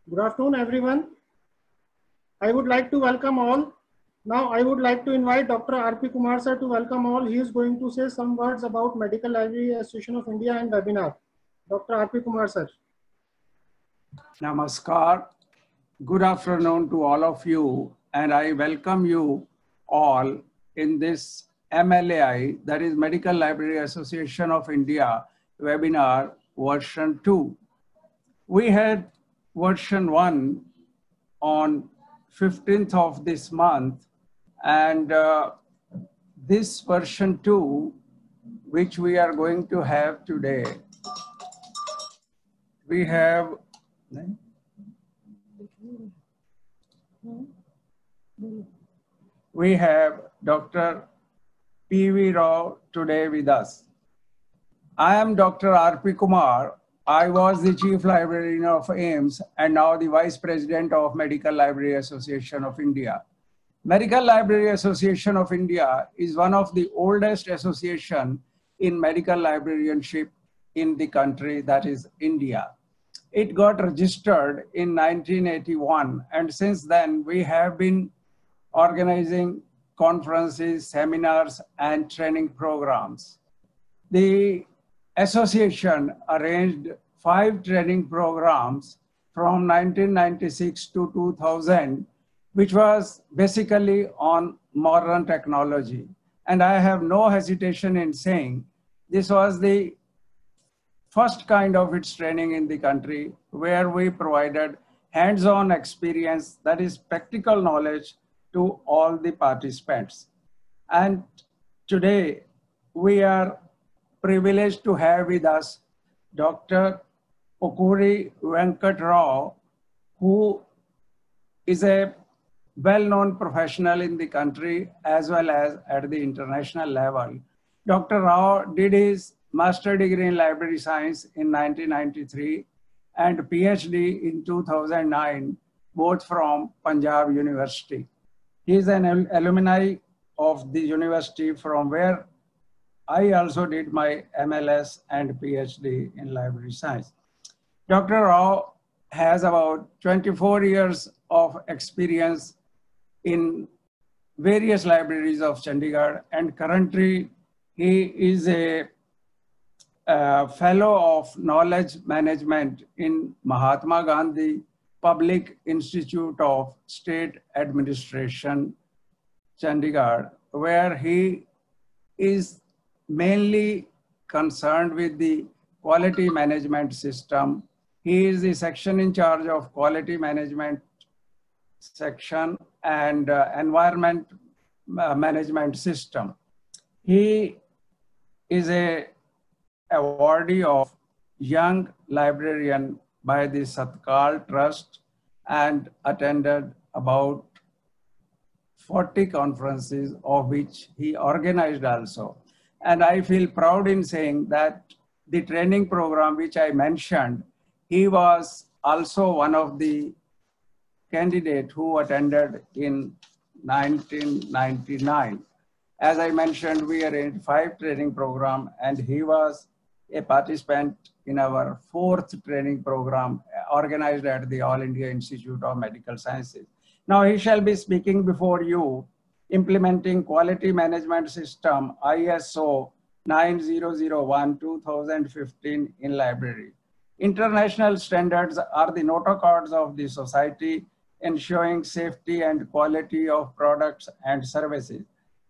Good afternoon, everyone. I would like to welcome all. Now, I would like to invite Dr. R.P. Kumar sir to welcome all. He is going to say some words about Medical Library Association of India and webinar. Dr. R.P. Kumar sir. Namaskar. Good afternoon to all of you, and I welcome you all in this MLAI, that is Medical Library Association of India webinar version 2. We had version 1 on 15th of this month, and this version 2, which we are going to have today, we have Dr. P.V. Rao today with us. I am Dr. R.P. Kumar. I was the Chief Librarian of AIIMS and now the Vice President of Medical Library Association of India. Medical Library Association of India is one of the oldest associations in medical librarianship in the country, that is India. It got registered in 1981, and since then we have been organizing conferences, seminars, and training programs. The association arranged 5 training programs from 1996 to 2000, which was basically on modern technology. And I have no hesitation in saying this was the first kind of its training in the country, where we provided hands-on experience, that is practical knowledge, to all the participants. And today we are privileged to have with us Dr. Pokuri Venkat Rao, who is a well-known professional in the country as well as at the international level. Dr. Rao did his master degree in library science in 1993 and PhD in 2009, both from Punjab University. He is an alumni of the university from where I also did my MLS and PhD in library science. Dr. Rao has about 24 years of experience in various libraries of Chandigarh, and currently he is a fellow of knowledge management in Mahatma Gandhi Public Institute of State Administration, Chandigarh, where he is mainly concerned with the quality management system. He is the section in charge of quality management section and environment management system. He is a awardee of Young Librarian by the Satkal Trust and attended about 40 conferences, of which he organized also. And I feel proud in saying that the training program which I mentioned, he was also one of the candidates who attended in 1999. As I mentioned, we arranged 5 training programs, and he was a participant in our 4th training program organized at the All India Institute of Medical Sciences. Now he shall be speaking before you, implementing quality management system ISO 9001-2015 in library. International standards are the notocards of the society, ensuring safety and quality of products and services.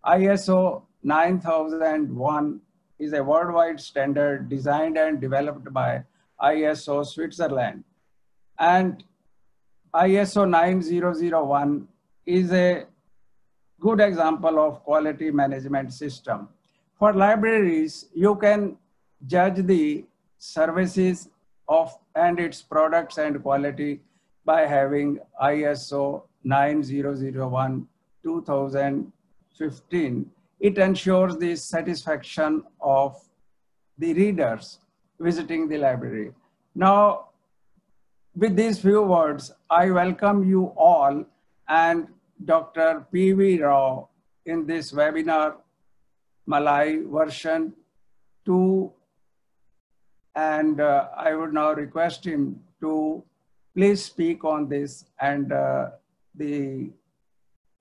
ISO 9001 is a worldwide standard designed and developed by ISO Switzerland. And ISO 9001 is a good example of quality management system. For libraries, you can judge the services of and its products and quality by having ISO 9001-2015. It ensures the satisfaction of the readers visiting the library. Now, with these few words, I welcome you all and Dr. P.V. Rao in this webinar, Malai version 2. And I would now request him to please speak on this, and the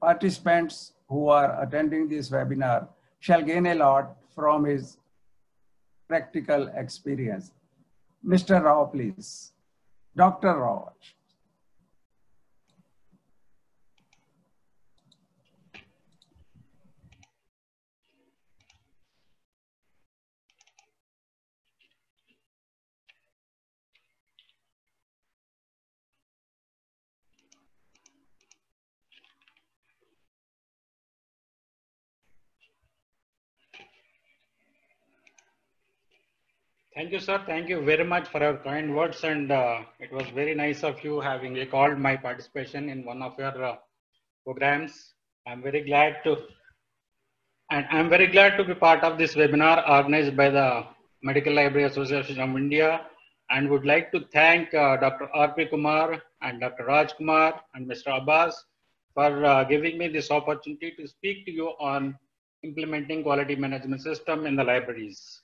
participants who are attending this webinar shall gain a lot from his practical experience. Mr. Rao, please. Dr. Rao. Thank you, sir. Thank you very much for your kind words, and it was very nice of you having recalled my participation in one of your programs. I'm very glad to be part of this webinar organized by the Medical Library Association of India, and would like to thank Dr. R.P. Kumar and Dr. Raj Kumar and Mr. Abbas for giving me this opportunity to speak to you on implementing quality management system in the libraries.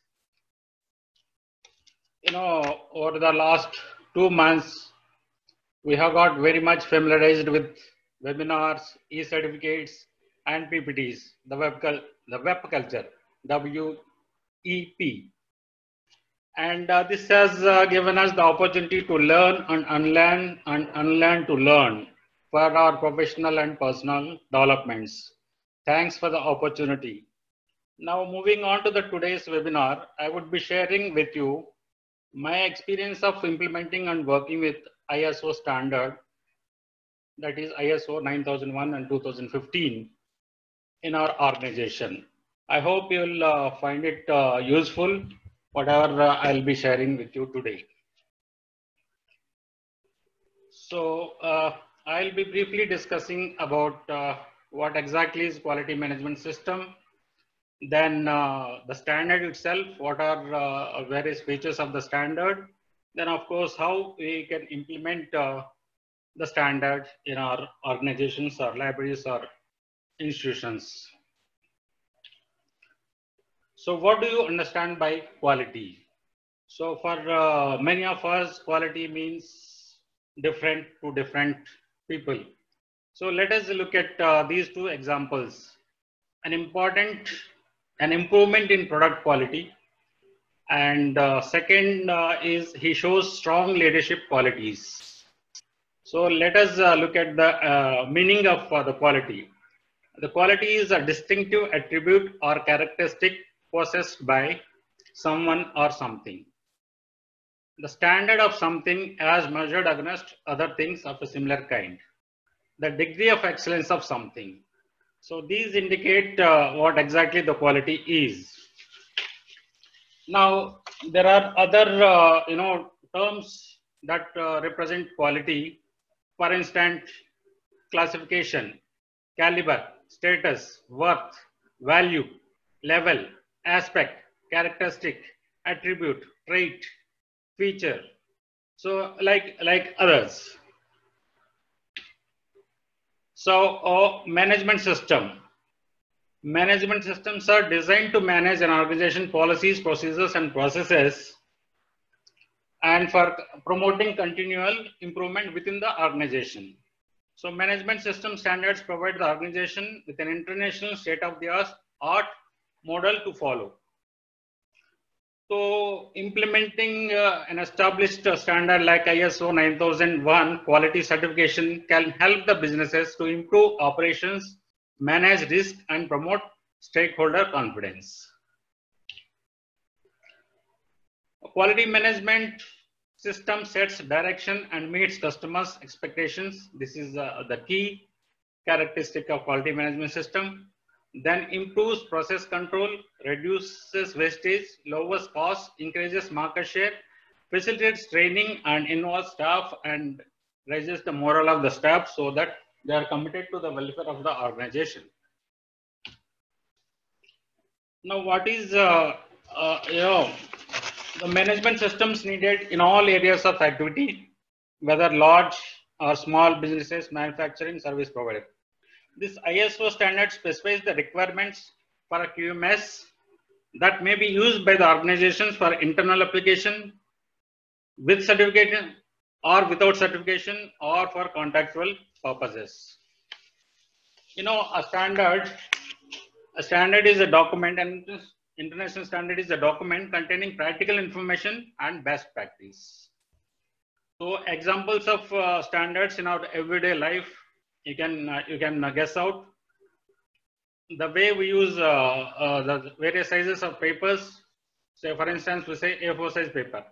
You know, over the last 2 months, we have got very much familiarized with webinars, e-certificates, and PPTs, the web culture, WEP. And this has given us the opportunity to learn and unlearn to learn for our professional and personal developments. Thanks for the opportunity. Now, moving on to the today's webinar, I would be sharing with you my experience of implementing and working with ISO standard, that is ISO 9001 and 2015 in our organization. I hope you'll find it useful, whatever I'll be sharing with you today. So I'll be briefly discussing about what exactly is quality management system, then the standard itself, what are various features of the standard, then of course how we can implement the standard in our organizations or libraries or institutions. So what do you understand by quality? So for many of us, quality means different to different people. So let us look at these two examples. An improvement in product quality, and second is he shows strong leadership qualities. So let us look at the meaning of the quality. The quality is a distinctive attribute or characteristic possessed by someone or something. The standard of something as measured against other things of a similar kind. The degree of excellence of something. So these indicate what exactly the quality is. Now there are other terms that represent quality. For instance, classification, caliber, status, worth, value, level, aspect, characteristic, attribute, trait, feature. So like others. So management system. Management systems are designed to manage an organization policies, procedures, and processes, and for promoting continual improvement within the organization. So management system standards provide the organization with an international state-of-the-art model to follow. So implementing an established standard like ISO 9001 quality certification can help the businesses to improve operations, manage risk, and promote stakeholder confidence. A quality management system sets direction and meets customers' expectations. This is the key characteristic of quality management system. Then improves process control, reduces wastage, lowers costs, increases market share, facilitates training and involves staff, and raises the morale of the staff so that they are committed to the welfare of the organization. Now, what is the management systems needed in all areas of activity, whether large or small businesses, manufacturing, service provider. This ISO standard specifies the requirements for a QMS that may be used by the organizations for internal application with certification or without certification or for contractual purposes. You know, a standard is a document, and international standard is a document containing practical information and best practice. So examples of standards in our everyday life, you can guess out. The way we use the various sizes of papers. Say, for instance, we say A4 size paper.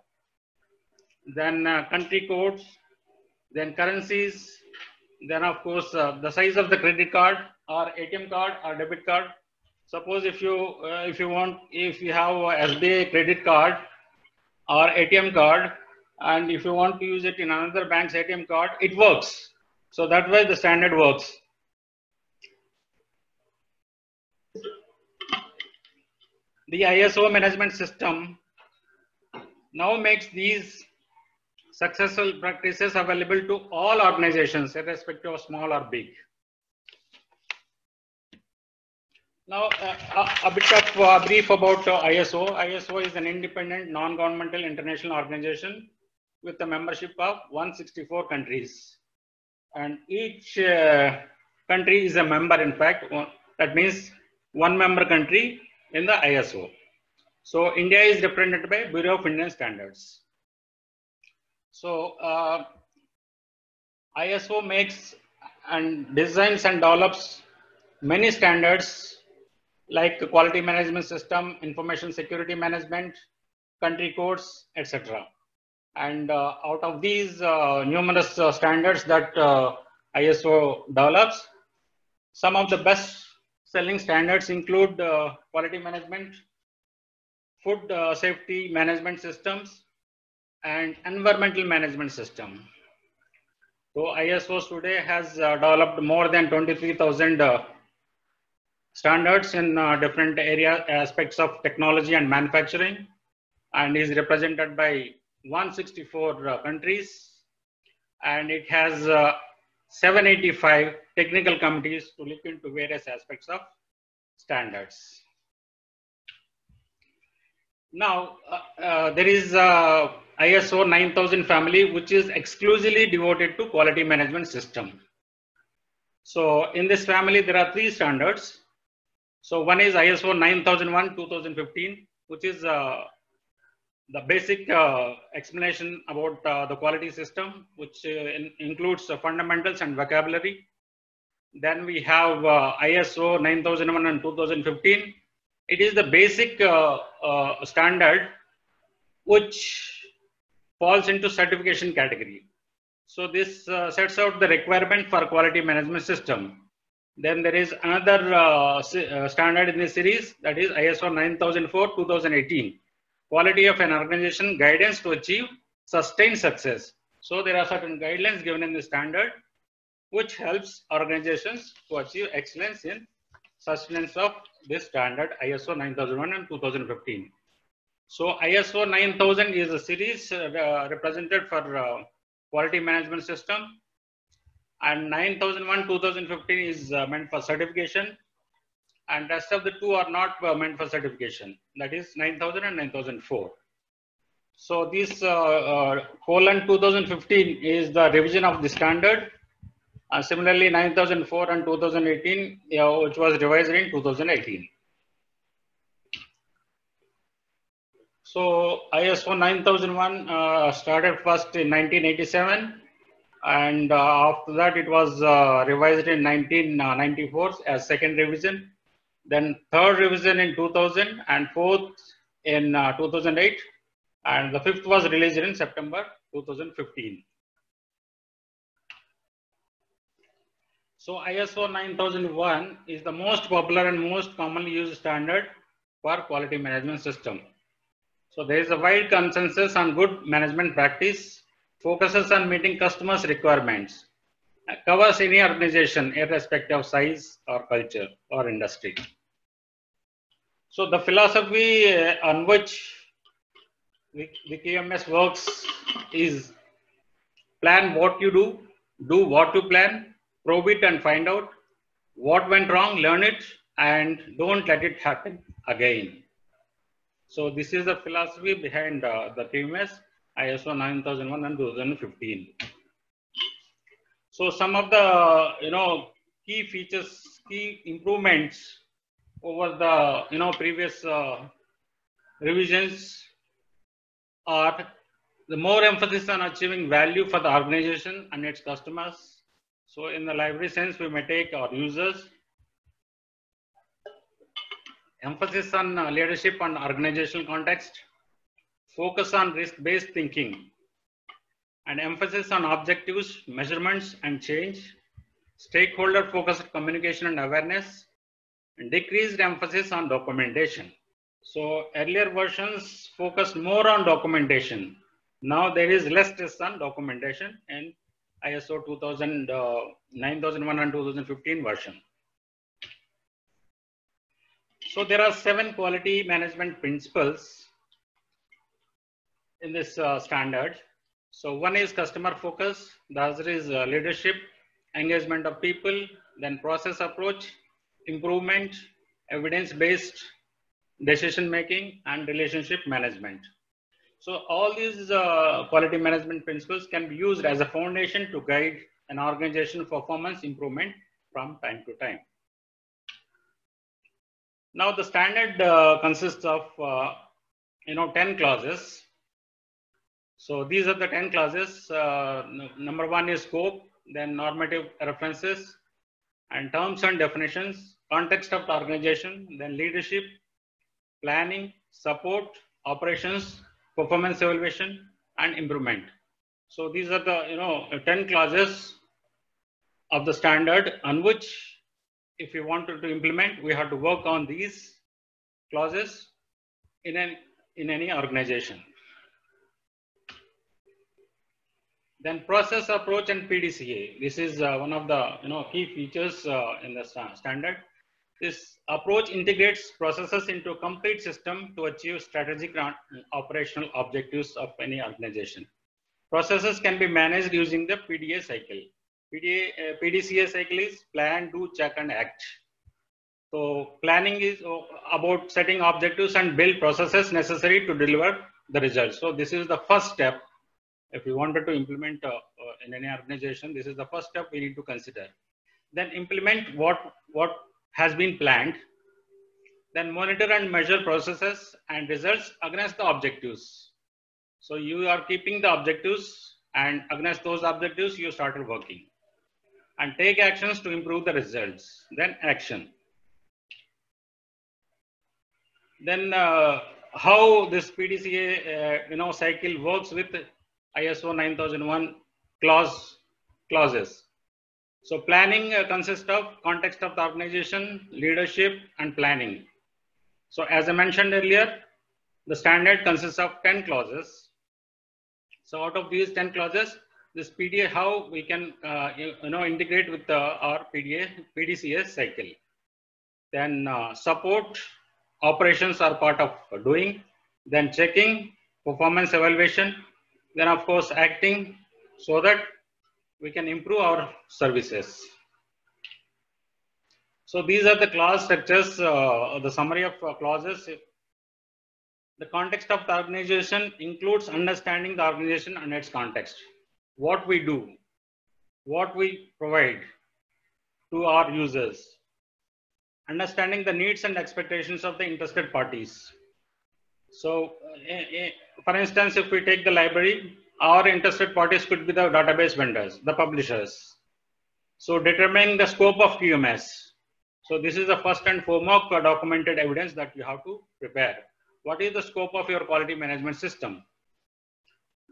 Then country codes, then currencies, then of course the size of the credit card or ATM card or debit card. Suppose if you have a SBI credit card or ATM card, and if you want to use it in another bank's ATM card, it works. So that way the standard works. The ISO management system now makes these successful practices available to all organizations, irrespective of small or big. Now, a bit of brief about ISO. ISO is an independent, non-governmental international organization with a membership of 164 countries. And each country is a member, in fact. That means one member country in the ISO. So India is represented by Bureau of Indian Standards. So ISO makes and designs and develops many standards like quality management system, information security management, country codes, etc. And out of these numerous standards that ISO develops, some of the best selling standards include quality management, food safety management systems, and environmental management system. So ISO today has developed more than 23,000 standards in different aspects of technology and manufacturing, and is represented by 164 countries, and it has 785 technical committees to look into various aspects of standards. Now, there is ISO 9000 family, which is exclusively devoted to quality management system. So in this family, there are 3 standards. So one is ISO 9001:2015, which is the basic explanation about the quality system, which includes fundamentals and vocabulary. Then we have ISO 9001 and 2015. It is the basic standard which falls into certification category. So this sets out the requirement for quality management system. Then there is another standard in the series, that is ISO 9004:2018, quality of an organization guidance to achieve sustained success. So there are certain guidelines given in the standard which helps organizations to achieve excellence in sustenance of this standard ISO 9001 and 2015. So ISO 9000 is a series represented for quality management system, and 9001:2015 is meant for certification, and rest of the 2 are not meant for certification, that is 9000 and 9004. So this colon 2015 is the revision of the standard. Similarly, 9004 and 2018, which was revised in 2018. So ISO 9001 started first in 1987, and after that it was revised in 1994 as second revision, then third revision in 2000, and fourth in 2008, and the fifth was released in September 2015. So ISO 9001 is the most popular and most commonly used standard for quality management system. So there is a wide consensus on good management practice, focuses on meeting customers' requirements, covers any organization irrespective of size or culture or industry. So the philosophy on which the QMS works is plan what you do what you plan, probe it and find out what went wrong, learn it, and don't let it happen again. So this is the philosophy behind the QMS, ISO 9001 and 2015. So some of the key features, key improvements over the previous revisions are the more emphasis on achieving value for the organization and its customers. So in the library sense, we may take our users. Emphasis on leadership and organizational context. Focus on risk-based thinking. And emphasis on objectives, measurements, and change. Stakeholder-focused communication and awareness. And decreased emphasis on documentation. So earlier versions focused more on documentation. Now there is less stress on documentation in ISO 9001 and 2015 version. So there are 7 quality management principles in this standard. So one is customer focus, the other is leadership, engagement of people, then process approach, improvement, evidence-based decision making, and relationship management. So all these quality management principles can be used as a foundation to guide an organization performance improvement from time to time. Now the standard consists of 10 clauses. So these are the 10 clauses. Number 1 is scope, then normative references and terms and definitions, context of the organization, then leadership, planning, support, operations, performance evaluation, and improvement. So these are the 10 clauses of the standard on which, if we wanted to implement, we have to work on these clauses in any organization. Then process approach and PDCA. This is one of the key features in the standard. This approach integrates processes into a complete system to achieve strategic and operational objectives of any organization. Processes can be managed using the PDA cycle. PDCA cycle is plan, do, check, and act. So planning is about setting objectives and build processes necessary to deliver the results. So this is the first step. If we wanted to implement in any organization, this is the first step we need to consider. Then implement what has been planned. Then monitor and measure processes and results against the objectives. So you are keeping the objectives, and against those objectives you started working. And take actions to improve the results. Then action. Then how this PDCA cycle works with ISO 9001 clauses. So planning consists of context of the organization, leadership, and planning. So as I mentioned earlier, the standard consists of 10 clauses. So out of these 10 clauses, this PDA, how we can integrate with our PDCA cycle. Then support, operations are part of doing. Then checking, performance evaluation. Then of course acting, so that we can improve our services. So these are the clause structures, the summary of clauses. The context of the organization includes understanding the organization and its context. What we do, what we provide to our users. Understanding the needs and expectations of the interested parties. So for instance, if we take the library, our interested parties could be the database vendors, the publishers. So determining the scope of QMS. So this is the first and foremost documented evidence that you have to prepare. What is the scope of your quality management system?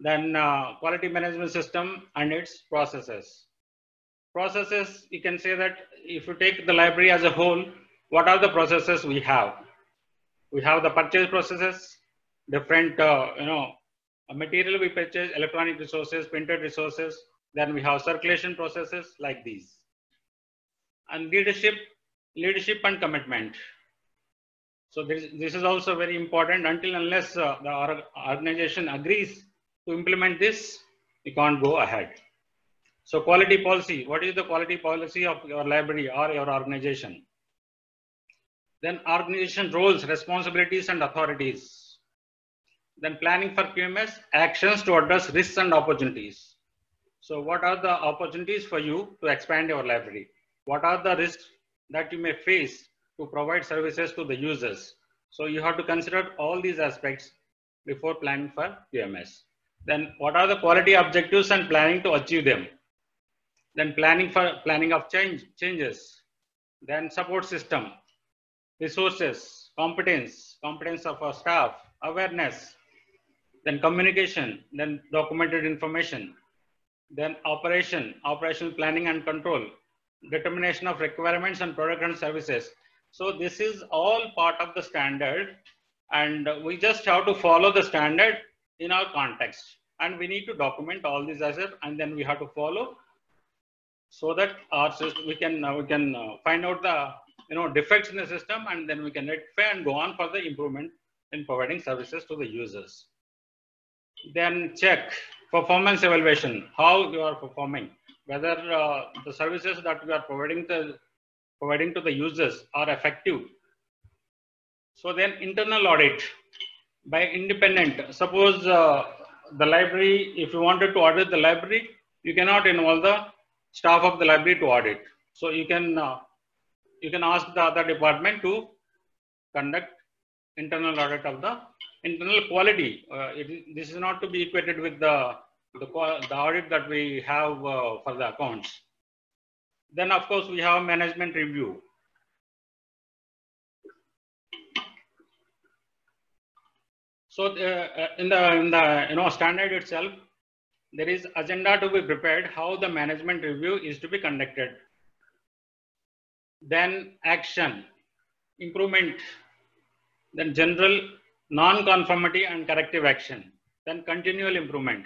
Then quality management system and its processes. Processes, you can say that if you take the library as a whole, what are the processes we have? We have the purchase processes, different material we purchase, electronic resources, printed resources. Then we have circulation processes like these. And leadership and commitment. So this is also very important. Until unless the organization agrees to implement this, we can't go ahead. So quality policy, what is the quality policy of your library or your organization? Then organization roles, responsibilities, and authorities. Then planning for QMS, actions to address risks and opportunities. So what are the opportunities for you to expand your library? What are the risks that you may face to provide services to the users? So you have to consider all these aspects before planning for QMS. Then what are the quality objectives and planning to achieve them? Then planning of changes. Then support system, resources, competence of our staff, awareness, then communication, then documented information, then operational planning and control, determination of requirements and product and services. So this is all part of the standard, and we just have to follow the standard in our context, and we need to document all these assets, and then we have to follow, so that our system, we can find out the defects in the system, and then we can rectify and go on for the improvement in providing services to the users. Then check performance evaluation, how you are performing, whether the services that we are providing to the users are effective. So then internal audit by independent. Suppose the library, if you wanted to audit the library, you cannot involve the staff of the library to audit. So you can ask the other department to conduct internal audit of the internal quality. This is not to be equated with the audit that we have for the accounts. Then of course we have management review. So in the standard itself, there is agenda to be prepared how the management review is to be conducted. Then action, improvement, then general non-conformity and corrective action, then continual improvement.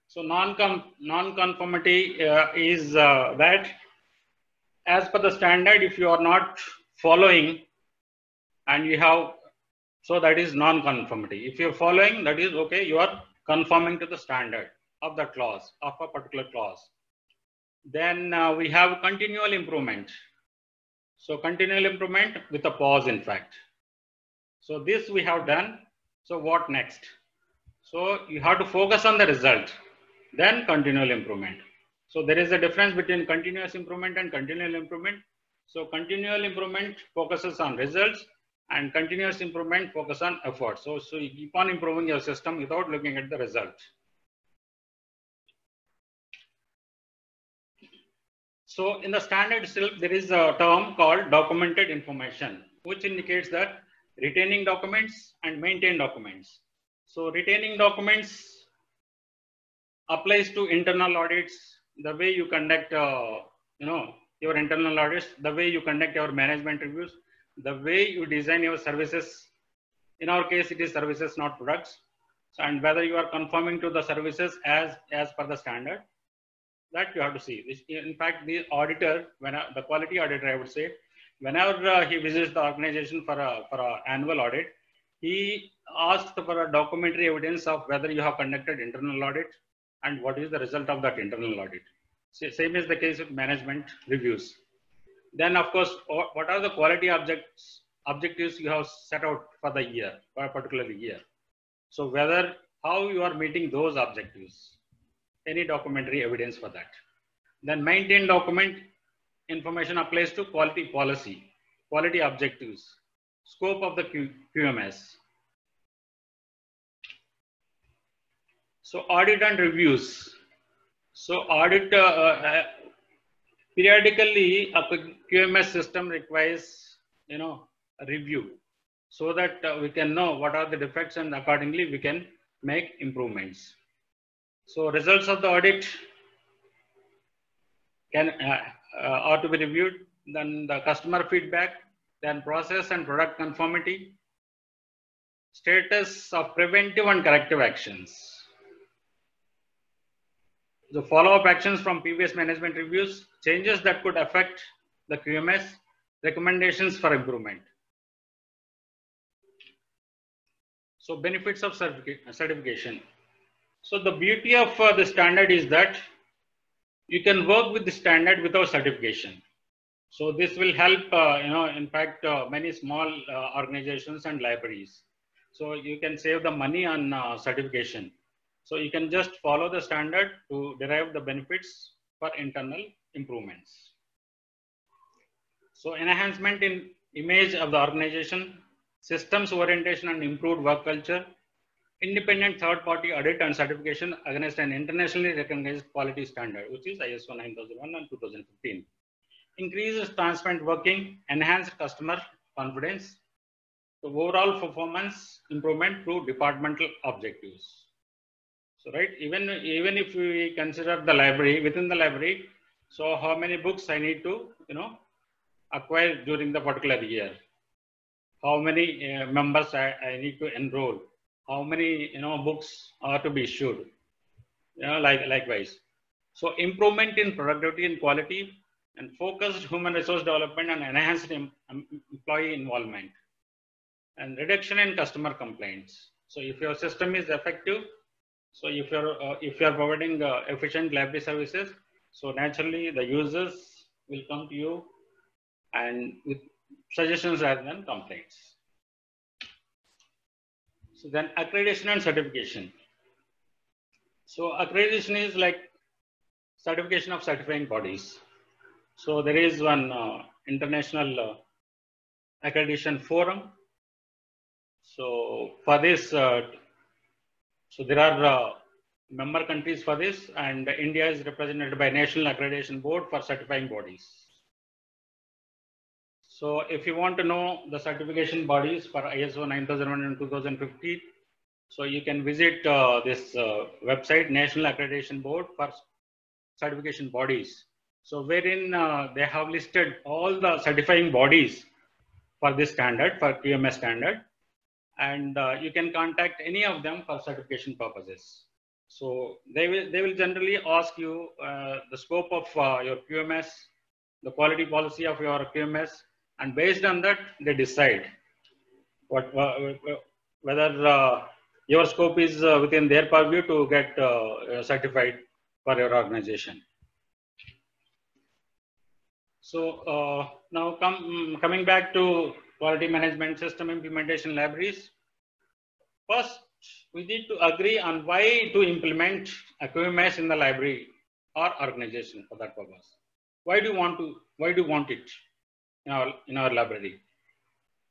So non-conformity is that as per the standard, if you are not following and you have, so that is non-conformity. If you're following, that is okay, you are conforming to the standard of the clause, of a particular clause. Then we have continual improvement. So continual improvement with a pause, in fact. So this we have done. So what next? So you have to focus on the result, then continual improvement. So there is a difference between continuous improvement and continual improvement. So continual improvement focuses on results, and continuous improvement focus on effort. So you keep on improving your system without looking at the result. So in the standard itself, there is a term called documented information, which indicates that retaining documents and maintain documents. So retaining documents applies to internal audits, the way you conduct, your internal audits, the way you conduct your management reviews, the way you design your services. In our case, it is services, not products. So, and whether you are conforming to the services as per the standard, that you have to see. In fact, the auditor, the quality auditor, I would say, whenever he visits the organization for an annual audit, he asks for a documentary evidence of whether you have conducted internal audit and what is the result of that internal audit. Same is the case with management reviews. Then of course, what are the quality objectives you have set out for the year, for a particular year. So how you are meeting those objectives, any documentary evidence for that. Then maintain document information applies to quality policy, quality objectives, scope of the QMS. So audit and reviews. So audit, periodically a QMS system requires, a review, so that we can know what are the defects, and accordingly we can make improvements. So results of the audit are to be reviewed. Then the customer feedback, then process and product conformity, status of preventive and corrective actions. The follow-up actions from previous management reviews, changes that could affect the QMS, recommendations for improvement. So benefits of certification. So the beauty of the standard is that you can work with the standard without certification. So this will help, in fact, many small organizations and libraries. So you can save the money on certification. So you can just follow the standard to derive the benefits for internal improvements. So enhancement in image of the organization, systems orientation and improved work culture, independent third-party audit and certification against an internationally recognized quality standard, which is ISO 9001 and 2015. Increases transparent working, enhanced customer confidence, so overall performance improvement through departmental objectives. So right, even if we consider the library, within the library, so how many books I need to acquire during the particular year, how many members I need to enroll, how many books are to be issued, likewise. So improvement in productivity and quality, and focused human resource development and enhanced employee involvement, and reduction in customer complaints. So if your system is effective, so if you're providing efficient library services, so naturally the users will come to you and with suggestions rather than complaints. So then accreditation and certification. So accreditation is like certification of certifying bodies. So there is one international accreditation forum. So for this, so there are member countries for this, and India is represented by National Accreditation Board for certifying bodies. So if you want to know the certification bodies for ISO 9001 and 2015, so you can visit this website, National Accreditation Board for certification bodies. So wherein they have listed all the certifying bodies for this standard, for QMS standard, and you can contact any of them for certification purposes. So they will generally ask you the scope of your QMS, the quality policy of your QMS, and based on that they decide whether your scope is within their purview to get certified for your organization. So now coming back to quality management system implementation libraries. First, we need to agree on why to implement a QMS in the library or organization for that purpose. Why do you want it in our library?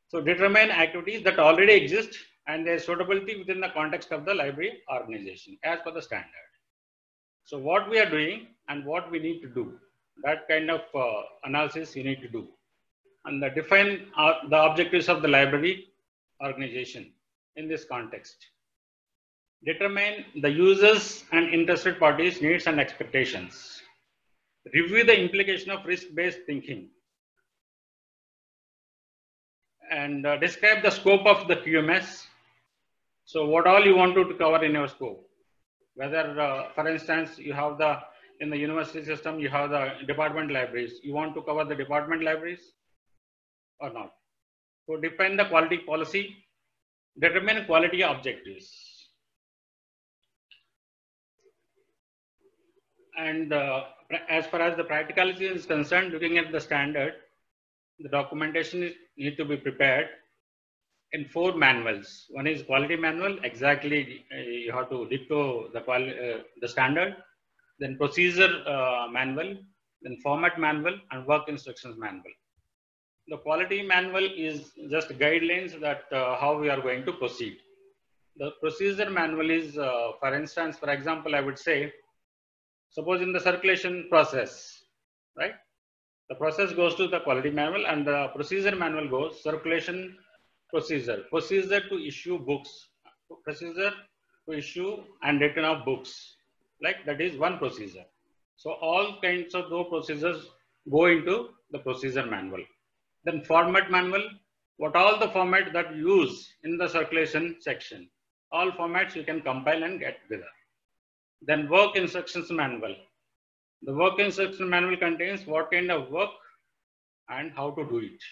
So determine activities that already exist and their suitability within the context of the library organization as per the standard. So what we are doing and what we need to do, that kind of analysis you need to do, and define the objectives of the library organization in this context. Determine the users and interested parties' needs and expectations. Review the implication of risk-based thinking. And describe the scope of the QMS. So what all you want to cover in your scope. Whether, for instance, you have in the university system, you have the department libraries. You want to cover the department libraries or not? So define the quality policy. Determine quality objectives. And as far as the practicality is concerned, looking at the standard, the documentation need to be prepared in 4 manuals. One is quality manual, exactly you have to ditto the standard, then procedure manual, then format manual, and work instructions manual. The quality manual is just guidelines that how we are going to proceed. The procedure manual is, for instance, for example, I would say, suppose in the circulation process, right? The process goes to the quality manual, and the procedure manual goes circulation procedure, procedure to issue books, procedure to issue and return of books, like that is one procedure. So all kinds of those procedures go into the procedure manual. Then format manual, what all the format that you use in the circulation section, all formats you can compile and get together. Then work instructions manual. The work instruction manual contains what kind of work and how to do it.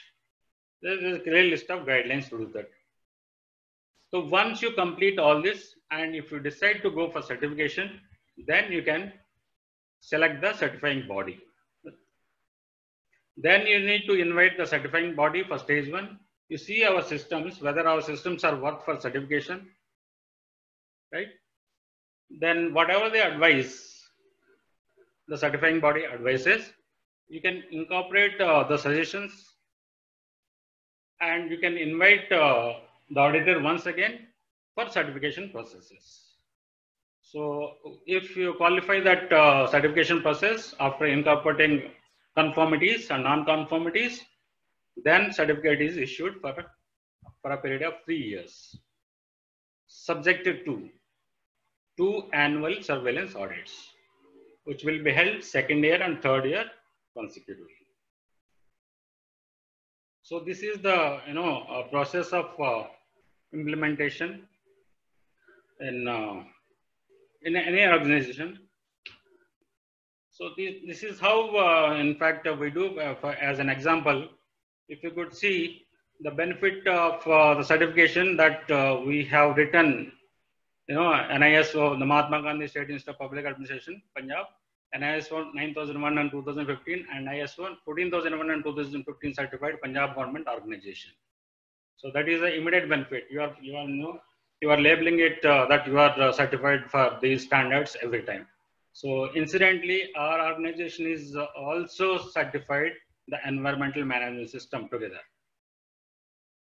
There is a clear list of guidelines to do that. So once you complete all this, and if you decide to go for certification, then you can select the certifying body. Then you need to invite the certifying body for stage 1, you see our systems, whether our systems are worth for certification, right? Then whatever they advise, the certifying body advises, you can incorporate the suggestions, and you can invite the auditor once again for certification processes. So if you qualify that certification process after incorporating conformities and non-conformities, then certificate is issued for a period of 3 years, subjected to 2 annual surveillance audits, which will be held second year and third year consecutively. So this is the process of implementation in any organization. So this is how, in fact, we do. As an example, if you could see the benefit of the certification that we have written, NISO, the Mahatma Gandhi State Institute of Public Administration, Punjab, NISO 9001 and 2015, and ISO 14001 and 2015 certified Punjab government organization. So that is the immediate benefit. You are labeling it that you are certified for these standards every time. So incidentally, our organization is also certified the environmental management system together.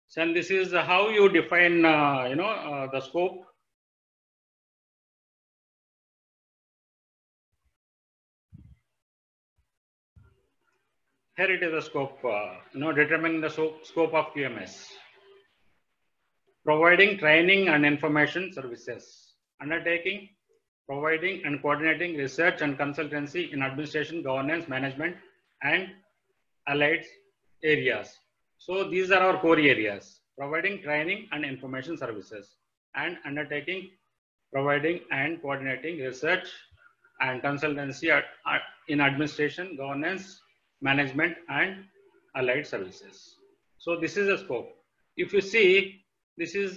So and this is how you define, the scope. Here it is the scope, determining the scope of QMS. Providing training and information services. Undertaking, providing and coordinating research and consultancy in administration, governance, management, and allied areas. So these are our core areas: providing training and information services, and undertaking, providing and coordinating research and consultancy in administration, governance, management, and allied services. So this is the scope. If you see, this is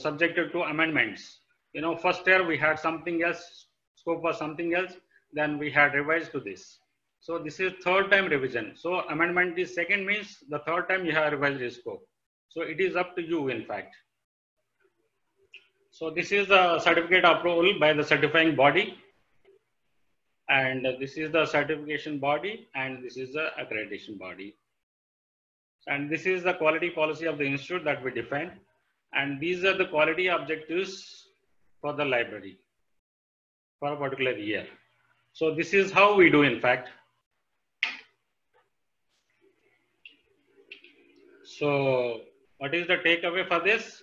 subjected to amendments. First year we had something else, scope was something else, then we had revised to this. So this is third time revision. So amendment is second, means the third time you have revised the scope. So it is up to you, in fact. So this is the certificate approval by the certifying body, and this is the certification body, and this is the accreditation body. And this is the quality policy of the institute that we define. And these are the quality objectives for the library for a particular year. So this is how we do, in fact. So what is the takeaway for this?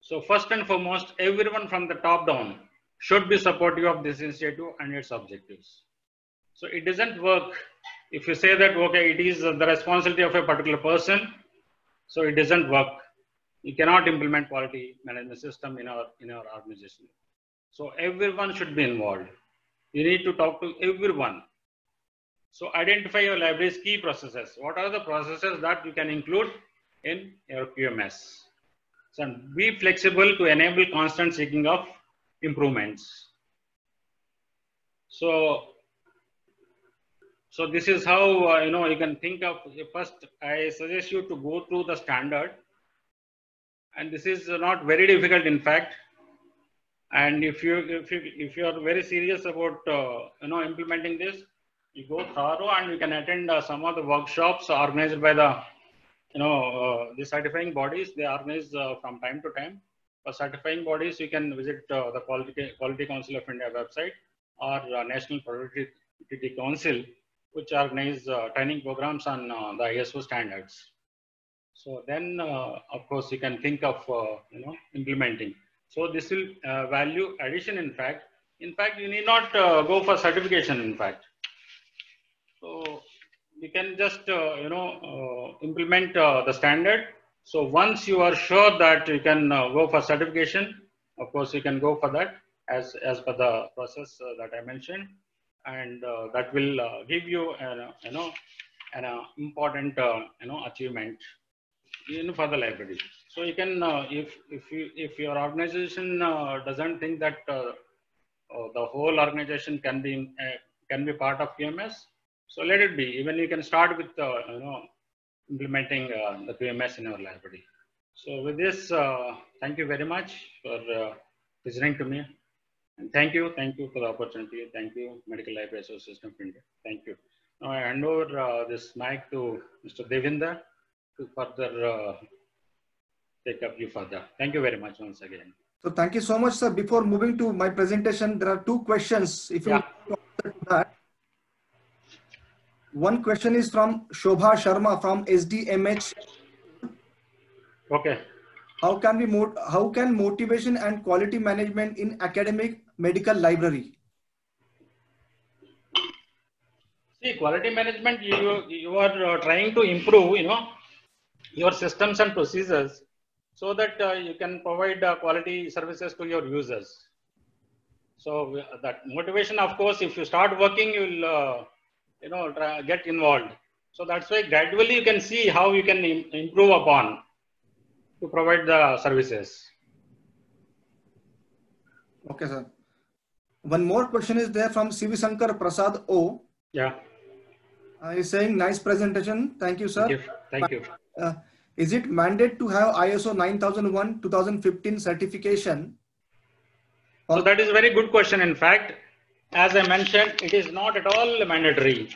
So first and foremost, everyone from the top down should be supportive of this initiative and its objectives. So it doesn't work if you say that, okay, it is the responsibility of a particular person. So it doesn't work. You cannot implement quality management system in our organization. So everyone should be involved. You need to talk to everyone. So identify your library's key processes. What are the processes that you can include in your QMS? So be flexible to enable constant seeking of improvements. So this is how you can think of. First, I suggest you to go through the standard, and this is not very difficult, in fact. And if you are very serious about implementing this, you go thorough, and you can attend some of the workshops organized by the the certifying bodies. They organize from time to time. For certifying bodies, you can visit the Quality Council of India website, or National Productivity Council, which organize training programs on the ISO standards. So then, of course, you can think of implementing. So this will value addition. In fact, you need not go for certification. In fact, so you can just implement the standard. So once you are sure that you can go for certification, of course you can go for that as per the process that I mentioned, and that will give you an important achievement for the library. So you can if your organization doesn't think that the whole organization can be part of QMS, so let it be. Even you can start with implementing the QMS in our library. So with this, thank you very much for listening to me. And thank you for the opportunity. Thank you, Medical Library Association of India. Thank you. Now I hand over this mic to Mr. Devinder to further take up you further. Thank you very much once again. So thank you so much, sir. Before moving to my presentation, there are two questions. If you want to answer to that. One question is from Shobha Sharma from SDMH. Okay. How can motivation and quality management in academic medical library? See, quality management, you are trying to improve, your systems and procedures so that you can provide quality services to your users. So that motivation, of course, if you start working, you will, get involved. So that's why gradually you can see how you can improve upon to provide the services. Okay, sir. One more question is there from CV Sankar Prasad O. Yeah. He's saying nice presentation. Thank you, sir. Thank you. Is it mandate to have ISO 9001:2015 certification? So that is a very good question. In fact, as I mentioned, it is not at all mandatory.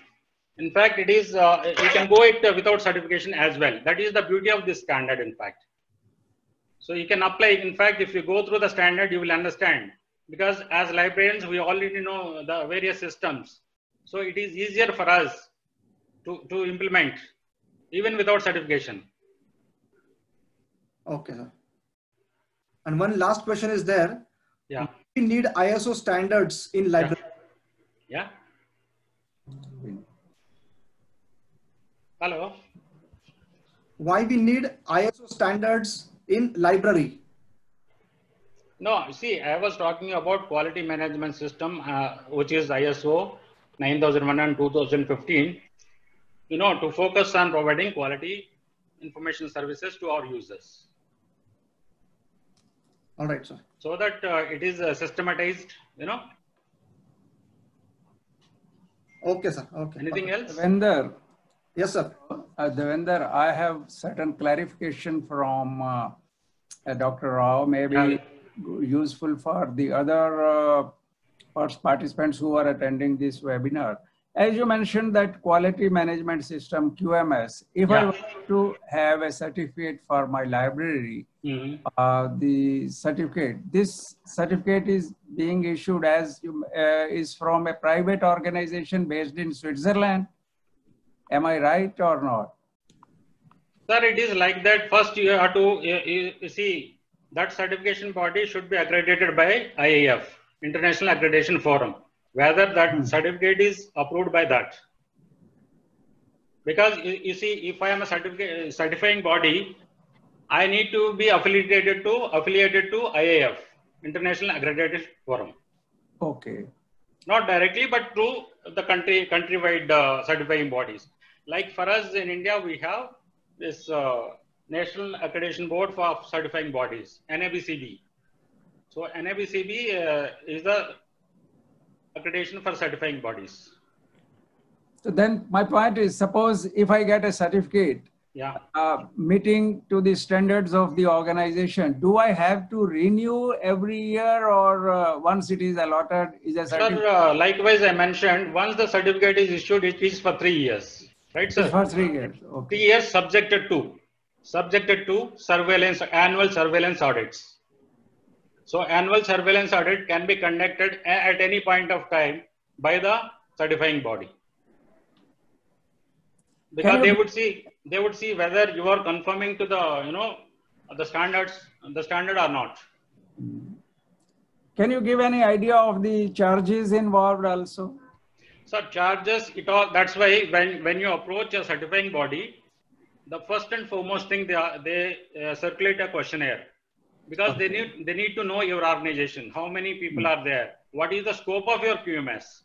In fact, it is, you can go it without certification as well. That is the beauty of this standard, in fact. So you can apply, in fact, if you go through the standard, you will understand. Because as librarians, we already know the various systems. So it is easier for us to implement, even without certification. Okay, sir. And one last question is there. Yeah. We need ISO standards in library. Yeah. Hello. Why we need ISO standards in library? No, see, I was talking about quality management system, which is ISO 9001 and 2015, to focus on providing quality information services to our users. All right, sir. So that it is systematized, Okay, sir. Okay. Anything else? Devender. Yes, sir. Devender, I have certain clarification from Dr. Rao, maybe useful for the other participants who are attending this webinar. As you mentioned that quality management system, QMS, if I want to have a certificate for my library, this certificate is being issued as is from a private organization based in Switzerland. Am I right or not? Sir, it is like that. First, you have to you see that certification body should be accredited by IAF, International Accreditation Forum, whether that certificate is approved by that. Because you see, if I am a certifying body, I need to be affiliated to IAF, International Accreditation Forum. Okay. Not directly, but through the countrywide certifying bodies. Like for us in India, we have this National Accreditation Board for Certifying Bodies, NABCB. So NABCB is the accreditation for certifying bodies. So then my point is, suppose if I get a certificate, meeting to the standards of the organization, do I have to renew every year or once it is allotted is a certificate? Sir, likewise I mentioned, once the certificate is issued, it is for 3 years. Right, sir? For 3 years. Okay. 3 years subjected to surveillance, annual surveillance audits. So annual surveillance audit can be conducted at any point of time by the certifying body. Because they would see whether you are conforming to the the standard or not. Can you give any idea of the charges involved also? So charges, that's why when you approach a certifying body, the first and foremost thing they circulate a questionnaire, because they need to know your organization, how many people are there, what is the scope of your QMS.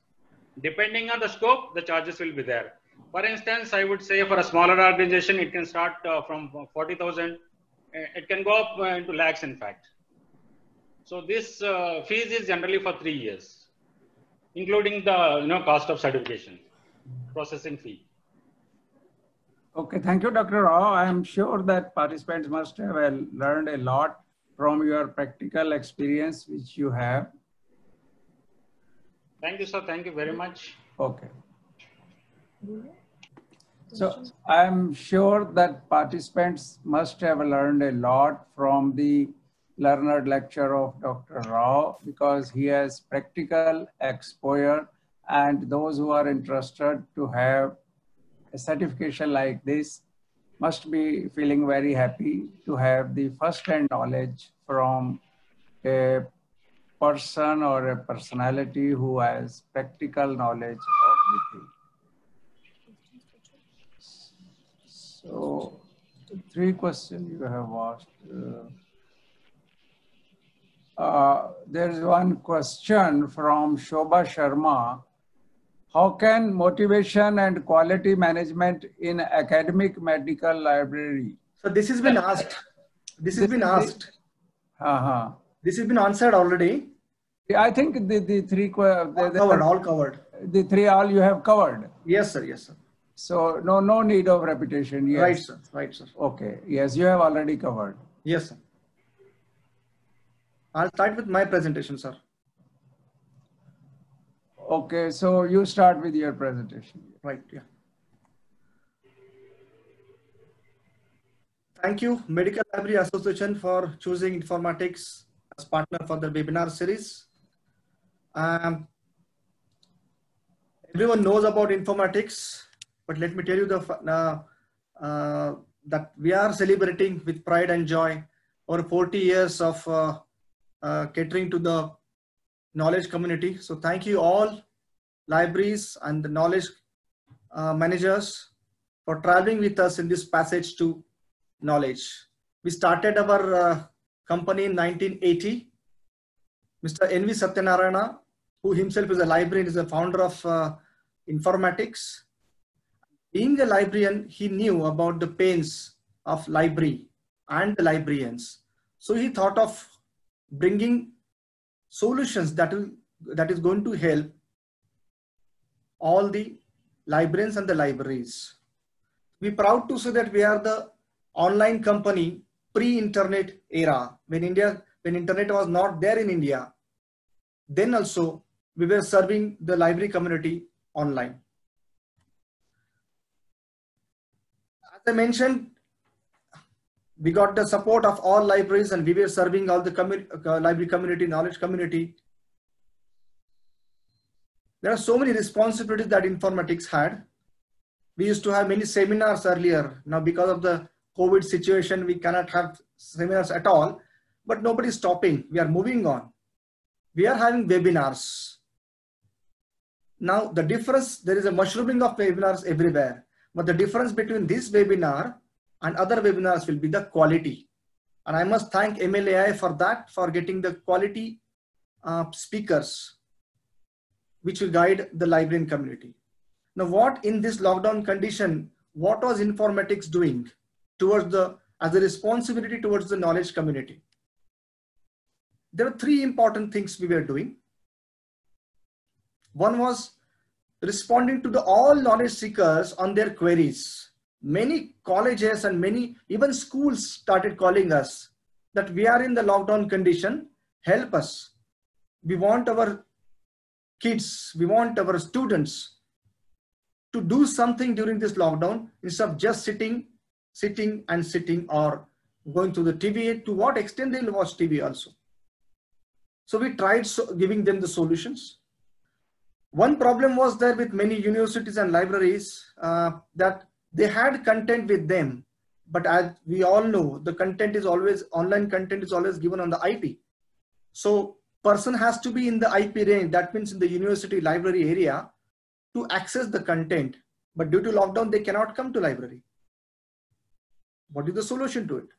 Depending on the scope, the charges will be there. For instance, I would say for a smaller organization, it can start from 40,000. It can go up into lakhs, in fact. So this fees is generally for 3 years, including the cost of certification, processing fee. Okay, thank you, Dr. Rao. I am sure that participants must have learned a lot from your practical experience which you have. Thank you, sir. Thank you very much. Okay. So I'm sure that participants must have learned a lot from the learned lecture of Dr. Rao, because he has practical exposure, and those who are interested to have a certification like this must be feeling very happy to have the first-hand knowledge from a person or a personality who has practical knowledge of the thing. So, 3 questions you have asked. There is one question from Shobha Sharma. How can motivation and quality management in academic medical library? So this has been asked. This has been asked. This has been answered already. I think the 3 covered, all covered. The 3 all you have covered. Yes, sir. Yes, sir. So no need of repetition. Yes. Right, sir. Right, sir. Okay. Yes, you have already covered. Yes, sir. I'll start with my presentation, sir. Okay, so you start with your presentation. Right, yeah. Thank you, Medical Library Association, for choosing informatics as partner for the webinar series. Everyone knows about informatics, but let me tell you that we are celebrating with pride and joy over 40 years of catering to the knowledge community. So thank you all libraries and the knowledge managers for traveling with us in this passage to knowledge. We started our company in 1980. Mr. N.V. Satyanarayana, who himself is a librarian, is a founder of informatics. Being a librarian, he knew about the pains of library and the librarians. So he thought of bringing solutions that is going to help all the librarians and the libraries. We're proud to say that we are the online company pre-internet era, when internet was not there in India. Then also we were serving the library community online. As I mentioned, we got the support of all libraries and we were serving all the library community, knowledge community. There are so many responsibilities that informatics had. We used to have many seminars earlier. Now, because of the COVID situation, we cannot have seminars at all, but nobody is stopping. We are moving on. We are having webinars. Now, the difference, there is a mushrooming of webinars everywhere, but the difference between this webinar and other webinars will be the quality. And I must thank MLAI for that, for getting the quality speakers, which will guide the librarian community. Now, what in this lockdown condition, what was informatics doing towards as a responsibility towards the knowledge community? There are 3 important things we were doing. One was responding to all knowledge seekers on their queries. Many colleges and many even schools started calling us that we are in the lockdown condition, help us. We want our kids, we want our students to do something during this lockdown instead of just sitting or going to the TV. To what extent they'll watch TV also. So we tried giving them the solutions. One problem was there with many universities and libraries that they had content with them, but as we all know, the content is always, online content is always given on the IP. So person has to be in the IP range, that means in the university library area, to access the content. But due to lockdown, they cannot come to library. What is the solution to it?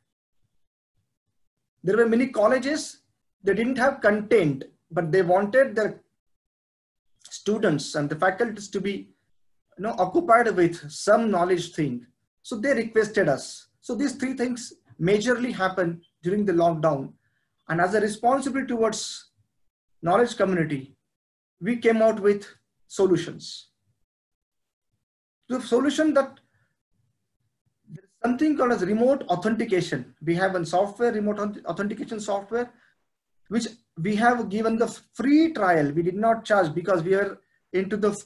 There were many colleges, they didn't have content, but they wanted their students and the faculties to be occupied with some knowledge thing. So they requested us. So these 3 things majorly happened during the lockdown. And as a responsibility towards knowledge community, we came out with solutions. The solution that something called as remote authentication. We have a software, remote authentication software, which we have given the free trial. We did not charge because we are into the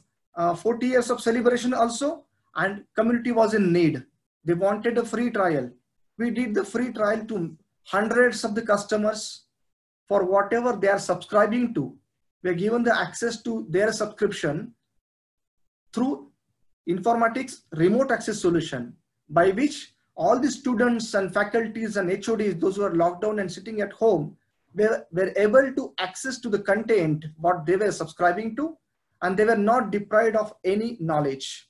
40 years of celebration also, and community was in need. They wanted a free trial. We did the free trial to hundreds of the customers for whatever they are subscribing to. We are given the access to their subscription through informatics remote access solution, by which all the students and faculties and HODs, those who are locked down and sitting at home, were able to access to the content what they were subscribing to, and they were not deprived of any knowledge.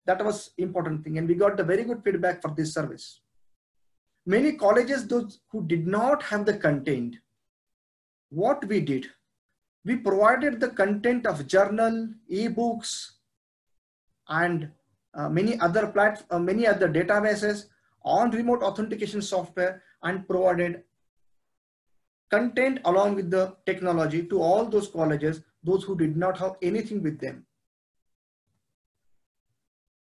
That was important thing, and we got the very good feedback for this service. Many colleges, those who did not have the content, what we did, we provided the content of journal, ebooks, and many other databases on remote authentication software, and provided content along with the technology to all those colleges, those who did not have anything with them.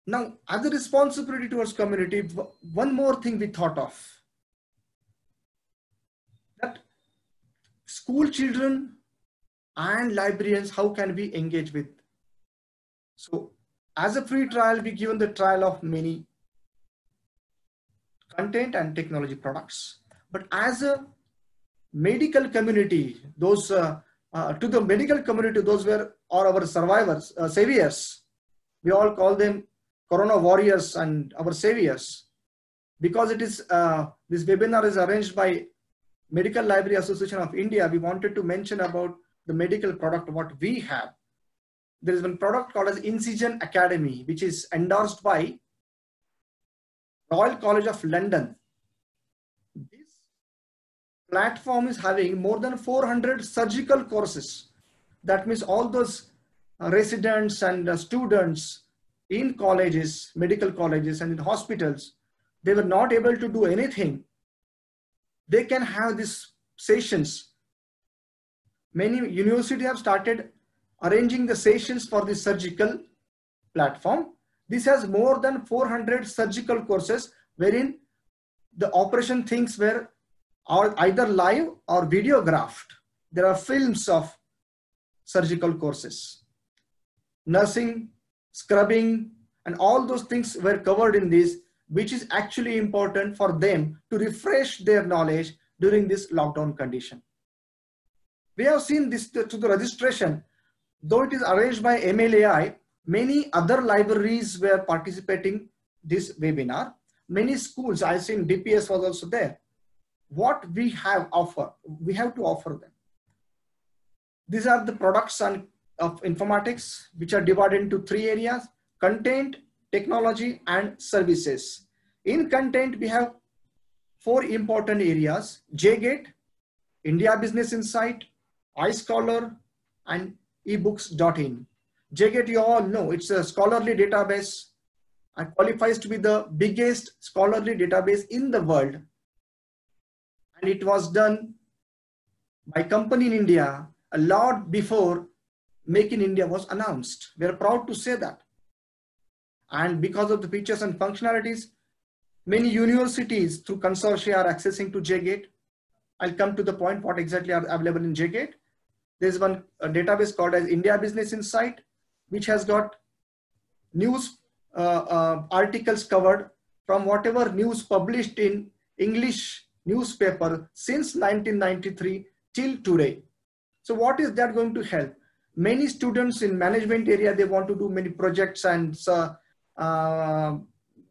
Now, as a responsibility towards community, one more thing we thought of, that school children and librarians, how can we engage with? So as a free trial, we given the trial of many content and technology products. But as a medical community, those to the medical community, those were our survivors, saviors. We all call them Corona warriors and our saviors, because it is this webinar is arranged by Medical Library Association of India. We wanted to mention about the medical product what we have. There is one product called as Incision Academy, which is endorsed by Royal College of London. This platform is having more than 400 surgical courses. That means all those residents and students in colleges, medical colleges and in hospitals, they were not able to do anything. They can have these sessions. Many universities have started arranging the sessions for the surgical platform. This has more than 400 surgical courses, wherein the operation things were either live or videographed. There are films of surgical courses. Nursing, scrubbing, and all those things were covered in this, which is actually important for them to refresh their knowledge during this lockdown condition. We have seen this to the registration. Though it is arranged by MLAI, many other libraries were participating this webinar. Many schools, I seen DPS was also there. What we have to offer them. These are the products of informatics, which are divided into 3 areas: content, technology, and services. In content, we have 4 important areas: JGate, India Business Insight, iScholar, and ebooks.in. JGate, you all know, it's a scholarly database and qualifies to be the biggest scholarly database in the world. And it was done by company in India a lot before Make in India was announced. We are proud to say that. And because of the features and functionalities, many universities through consortia are accessing to JGate. I'll come to the point what exactly are available in JGate. There's one database called as India Business Insight, which has got news articles covered from whatever news published in English newspaper since 1993 till today. So what is that going to help? Many students in management area, they want to do many projects and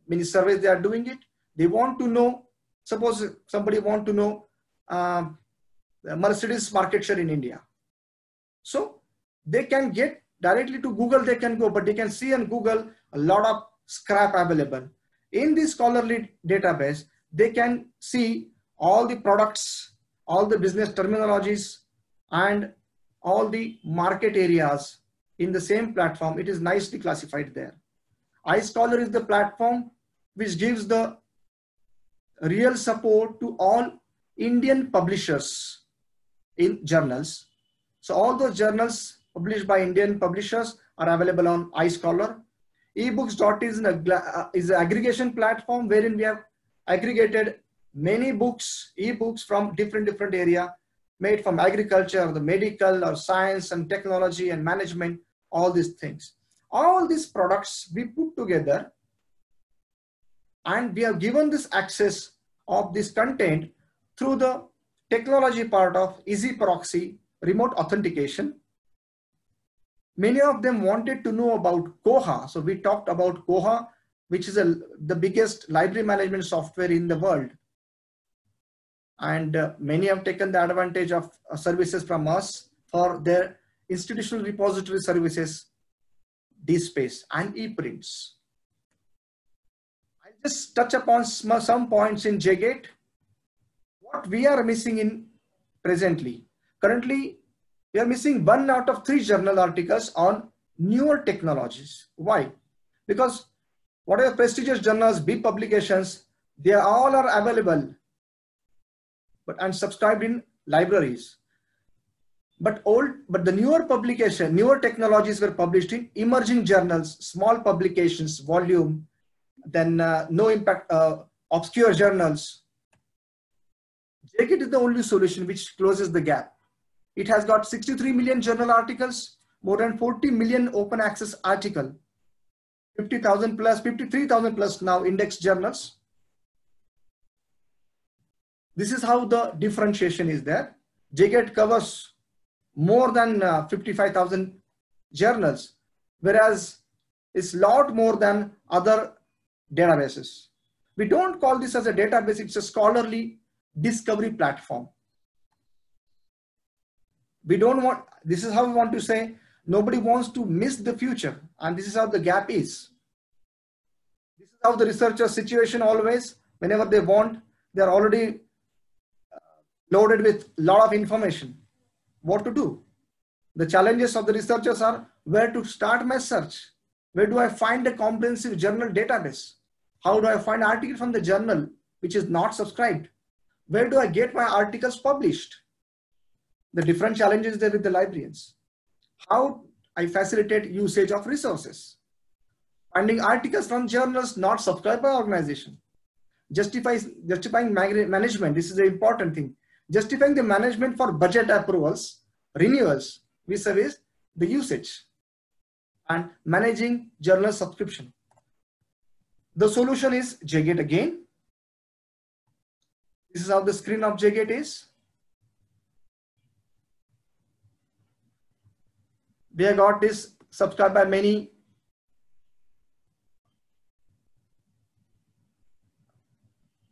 many surveys they are doing it. They want to know, suppose somebody want to know Mercedes market share in India. So they can get directly to Google, they can go, but they can see on Google a lot of scrap available. In this scholarly database, they can see all the products, all the business terminologies, and all the market areas in the same platform. It is nicely classified there. iScholar is the platform which gives the real support to all Indian publishers in journals. So all those journals published by Indian publishers are available on iScholar. ebooks.is is an aggregation platform wherein we have aggregated many books, ebooks from different area, made from agriculture, the medical or science and technology and management, all these things. All these products we put together, and we have given this access of this content through the technology part of Easy Proxy remote authentication. Many of them wanted to know about Koha. So we talked about Koha, which is the biggest library management software in the world. And many have taken the advantage of services from us for their institutional repository services, DSpace and ePrints. I'll just touch upon some points in JGate. What we are missing in presently. Currently, we are missing 1 out of 3 journal articles on newer technologies. Why? Because whatever prestigious journals, big publications, they all are available and subscribed in libraries. But the newer publication, newer technologies were published in emerging journals, small publications, volume, then no impact, obscure journals. JGate is the only solution which closes the gap. It has got 63 million journal articles, more than 40 million open access articles, 50,000 plus, 53,000 plus now indexed journals. This is how the differentiation is there. JGate covers more than 55,000 journals, whereas it's a lot more than other databases. We don't call this as a database, it's a scholarly discovery platform. We don't want, this is how we want to say, nobody wants to miss the future, and this is how the gap is. This is how the researcher situation always, whenever they want, they're already loaded with a lot of information. What to do? The challenges of the researchers are where to start my search. Where do I find a comprehensive journal database? How do I find an article from the journal which is not subscribed? Where do I get my articles published? The different challenges there with the librarians. How I facilitate usage of resources. Finding articles from journals not subscribed by organization. Justifying management, this is the important thing. Justifying the management for budget approvals, renewals, vis-a-vis the usage, and managing journal subscription. The solution is JGate again. This is how the screen of JGate is. We have got this subscribed by many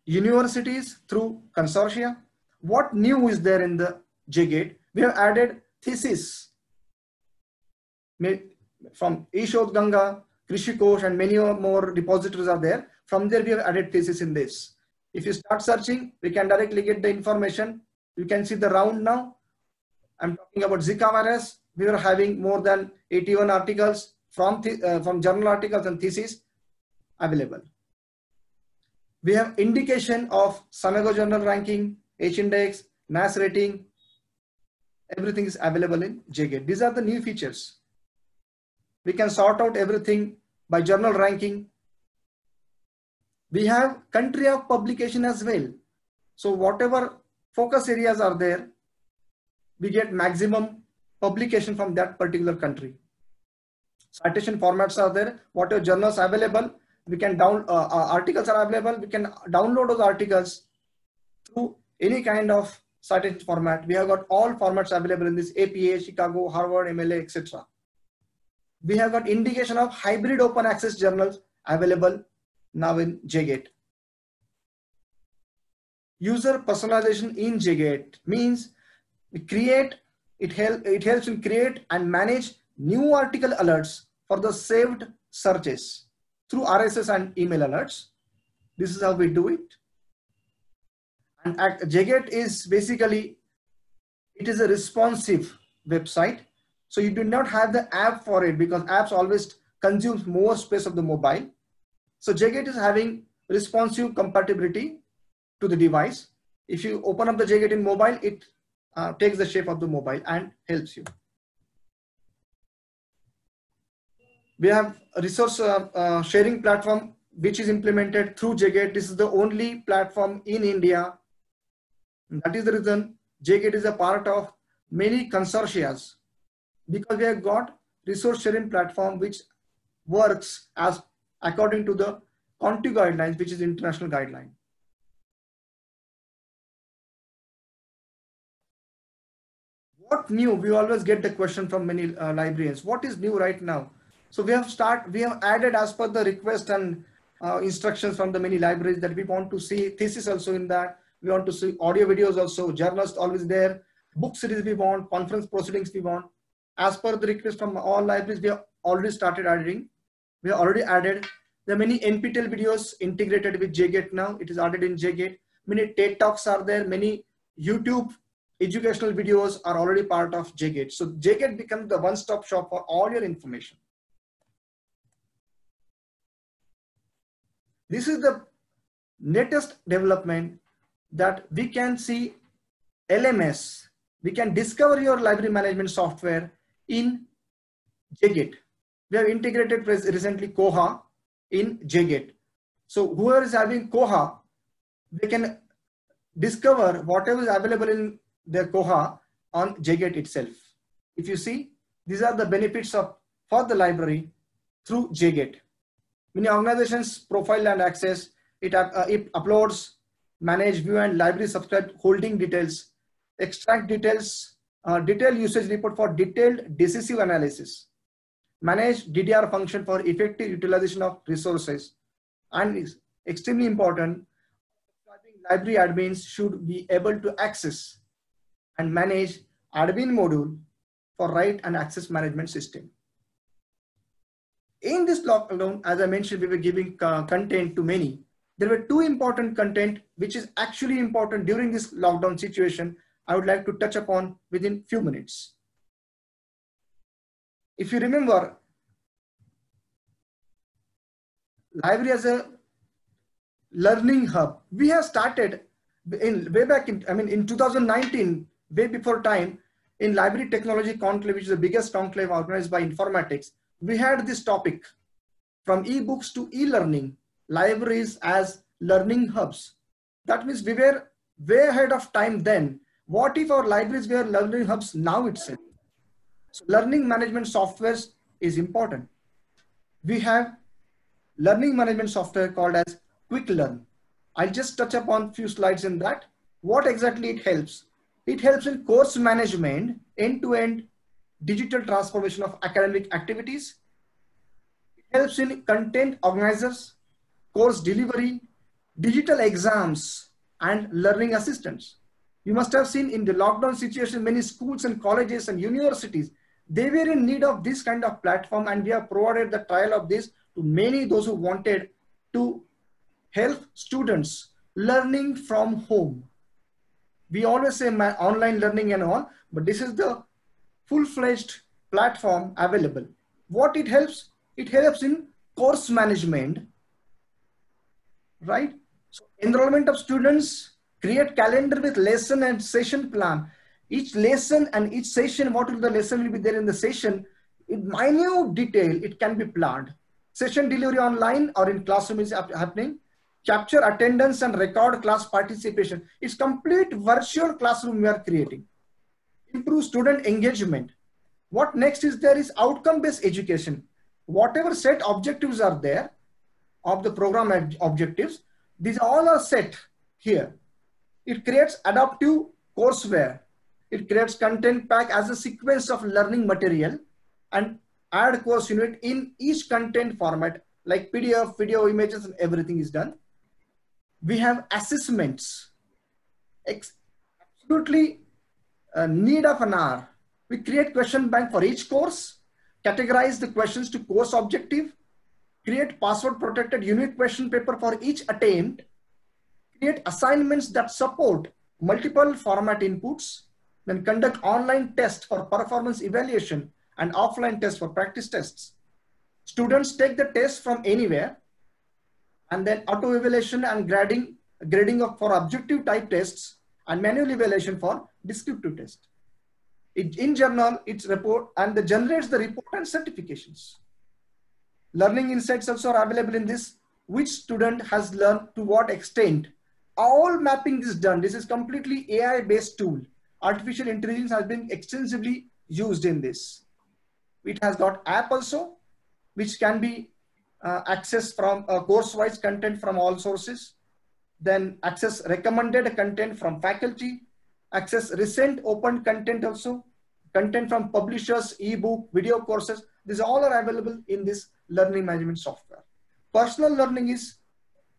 universities through consortia. What new is there in the JGate? We have added thesis from Ishodh Ganga, Krishikosh, and many more repositories are there. From there, we have added thesis in this. If you start searching, we can directly get the information. You can see the round now. I'm talking about Zika virus. We are having more than 81 articles from journal articles and theses available. We have indication of Samago journal ranking, H-index, mass rating. Everything is available in JGate. These are the new features. We can sort out everything by journal ranking. We have country of publication as well. So whatever focus areas are there, we get maximum publication from that particular country. Citation formats are there. Whatever journals are available, we can articles are available. We can download those articles through any kind of citation format. We have got all formats available in this APA, Chicago, Harvard, MLA, etc. We have got indication of hybrid open access journals available now in JGate. User personalization in JGate means it helps in create and manage new article alerts for the saved searches through RSS and email alerts. This is how we do it. And JGate is basically, it is a responsive website. So you do not have the app for it because apps always consumes more space of the mobile. So JGate is having responsive compatibility to the device. If you open up the JGate in mobile, it takes the shape of the mobile and helps you. We have a resource sharing platform which is implemented through JGate. This is the only platform in India. That is the reason JGate is a part of many consortia, because we have got resource sharing platform which works as according to the CONTIG guidelines, which is international guideline. What new? We always get the question from many librarians. What is new right now? So we have added as per the request and instructions from the many libraries that we want to see thesis also in that. We want to see audio videos also, journals always there, book series we want, conference proceedings we want. As per the request from all libraries, we have already started adding. We have already added. There are many NPTEL videos integrated with JGate now. It is added in JGate. Many TED Talks are there. Many YouTube educational videos are already part of JGate. So JGate becomes the one-stop shop for all your information. This is the latest development that we can see LMS. We can discover your library management software in JGate. We have integrated recently Koha in JGate. So whoever is having Koha, they can discover whatever is available in their Koha on JGate itself. If you see, these are the benefits for the library through JGate. Many organizations profile and access. It uploads, manage, view and library subscribe holding details, extract details, detailed usage report for detailed decisive analysis, manage DDR function for effective utilization of resources, and is extremely important, library admins should be able to access and manage admin module for write and access management system. In this lockdown, as I mentioned, we were giving content to many. There were two important content which is actually important during this lockdown situation. I would like to touch upon within few minutes. If you remember, library as a learning hub, we have started way back in 2019, way before time, in Library Technology Conclave, which is the biggest conclave organized by informatics. We had this topic from e-books to e-learning, libraries as learning hubs. That means we were way ahead of time then. What if our libraries were learning hubs now itself? So learning management software is important. We have learning management software called as Quick Learn. I'll just touch upon a few slides in that. What exactly it helps? It helps in course management, end-to-end digital transformation of academic activities. It helps in content organizers, course delivery, digital exams, and learning assistants. You must have seen in the lockdown situation, many schools and colleges and universities, they were in need of this kind of platform, and we have provided the trial of this to many those who wanted to help students learning from home. We always say online learning and all, but this is the full-fledged platform available. What it helps? It helps in course management, right? So enrollment of students, create calendar with lesson and session plan. Each lesson and each session, what will the lesson will be there in the session, in minute detail, it can be planned. Session delivery online or in classroom is happening. Capture attendance and record class participation. It's complete virtual classroom we are creating. Improve student engagement. What next is there is outcome-based education. Whatever set objectives are there of the program objectives, these all are set here. It creates adaptive courseware. It creates content pack as a sequence of learning material and add course unit in each content format like PDF, video, images, and everything is done. We have assessments, absolutely need of an hour. We create question bank for each course, categorize the questions to course objective, create password protected unique question paper for each attempt, create assignments that support multiple format inputs, then conduct online tests for performance evaluation and offline tests for practice tests. Students take the test from anywhere, and then auto evaluation and grading for objective type tests and manual evaluation for descriptive test. In journal, it's report and generates the report and certifications. Learning insights also are available in this. Which student has learned to what extent? All mapping is done. This is completely AI based tool. Artificial intelligence has been extensively used in this. It has got app also, which can be accessed from course-wise content from all sources. Then access recommended content from faculty, access recent open content also, content from publishers, ebook, video courses. These all are available in this learning management software. Personal learning is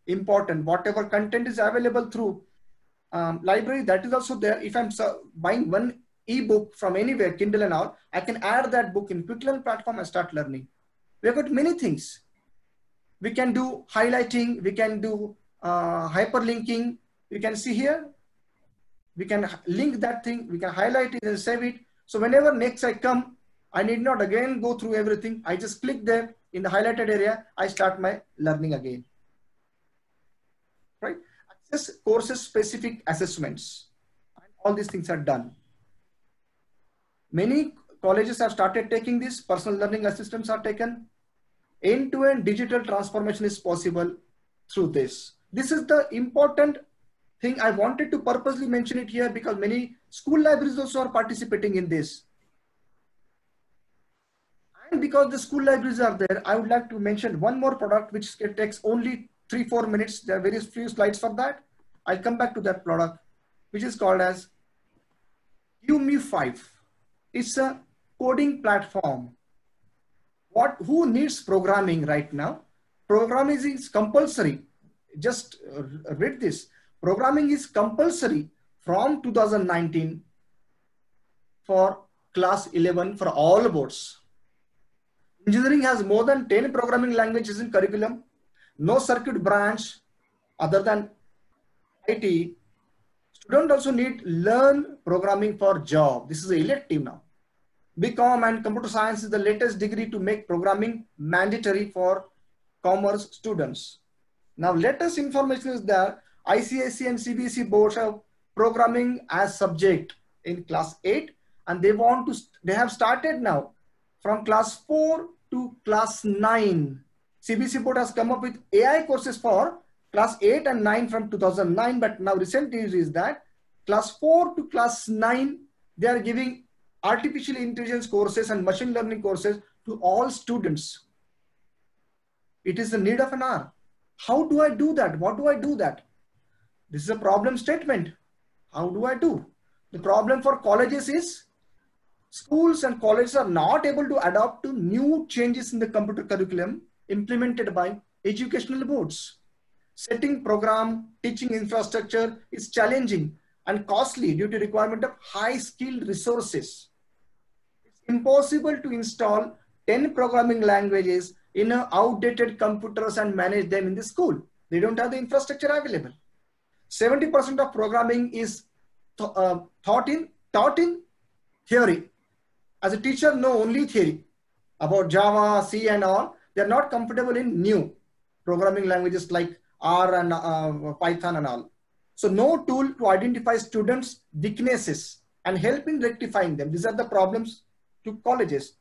important. Whatever content is available through library, that is also there. If I'm buying one ebook from anywhere, Kindle and all, I can add that book in Quick Learn platform and start learning. We've got many things. We can do highlighting, we can do hyperlinking. You can see here, we can link that thing, we can highlight it and save it. So whenever next I come, I need not again go through everything. I just click there in the highlighted area, I start my learning again. Right? Access courses specific assessments. All these things are done. Many colleges have started taking this. Personal learning assistants are taken. End-to-end digital transformation is possible through this. This is the important thing. I wanted to purposely mention it here because many school libraries also are participating in this. And because the school libraries are there, I would like to mention one more product which takes only 3-4 minutes. There are very few slides for that. I'll come back to that product, which is called as Give-Me-5. It's a coding platform. Who needs programming right now? Programming is compulsory. Just read this. Programming is compulsory from 2019 for class 11 for all boards. Engineering has more than 10 programming languages in curriculum. No circuit branch other than IT. Students also need learn programming for job. This is an elective now. BCom and computer science is the latest degree to make programming mandatory for commerce students. Now latest information is that ICSE and CBSE boards have programming as subject in class 8 and they have started now from class 4 to class 9. CBSE board has come up with AI courses for class 8 and 9 from 2009, but now recent news is that class 4 to class 9, they are giving artificial intelligence courses and machine learning courses to all students. It is the need of an hour. How do I do that? What do I do that? This is a problem statement. How do I do? The problem for colleges is schools and colleges are not able to adapt to new changes in the computer curriculum implemented by educational boards. Setting program, teaching infrastructure is challenging and costly due to requirement of high skilled resources. It's impossible to install 10 programming languages in outdated computers and manage them in the school. They don't have the infrastructure available. 70% of programming is taught in theory. As a teacher, know only theory about Java, C and all. They're not comfortable in new programming languages like R and Python and all. So no tool to identify students' weaknesses and help in rectifying them. These are the problems to colleges.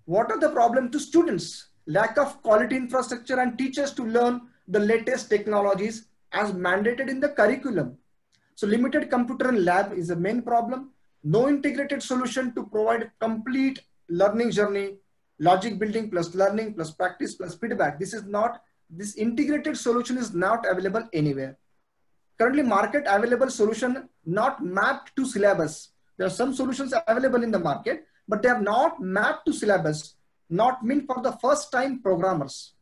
What are the problems to students? Lack of quality infrastructure and teachers to learn the latest technologies as mandated in the curriculum. So limited computer and lab is the main problem. No integrated solution to provide complete learning journey, logic building plus learning plus practice plus feedback. This integrated solution is not available anywhere. Currently market available solution not mapped to syllabus. There are some solutions available in the market, but they are not mapped to syllabus, not meant for the first time programmers.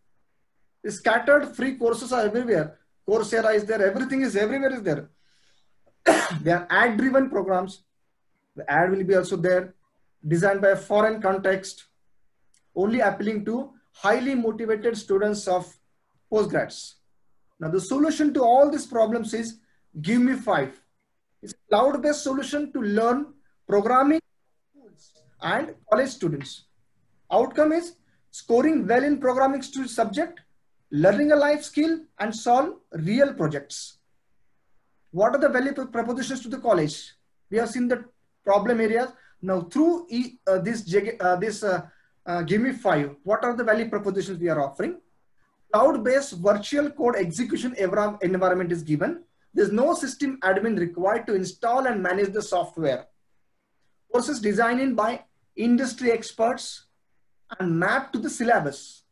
The scattered free courses are everywhere. Coursera is there, everything is everywhere is there. They are ad driven programs. The ad will be also there, designed by a foreign context, only appealing to highly motivated students of postgrads. Now the solution to all these problems is Give-Me-5. It's a cloud-based solution to learn programming and college students. Outcome is scoring well in programming subject, learning a life skill and solve real projects. What are the value propositions to the college? We have seen the problem areas. Now through this give me 5. What are the value propositions we are offering? Cloud-based virtual code execution environment is given. There's no system admin required to install and manage the software. Courses designed by industry experts and mapped to the syllabus.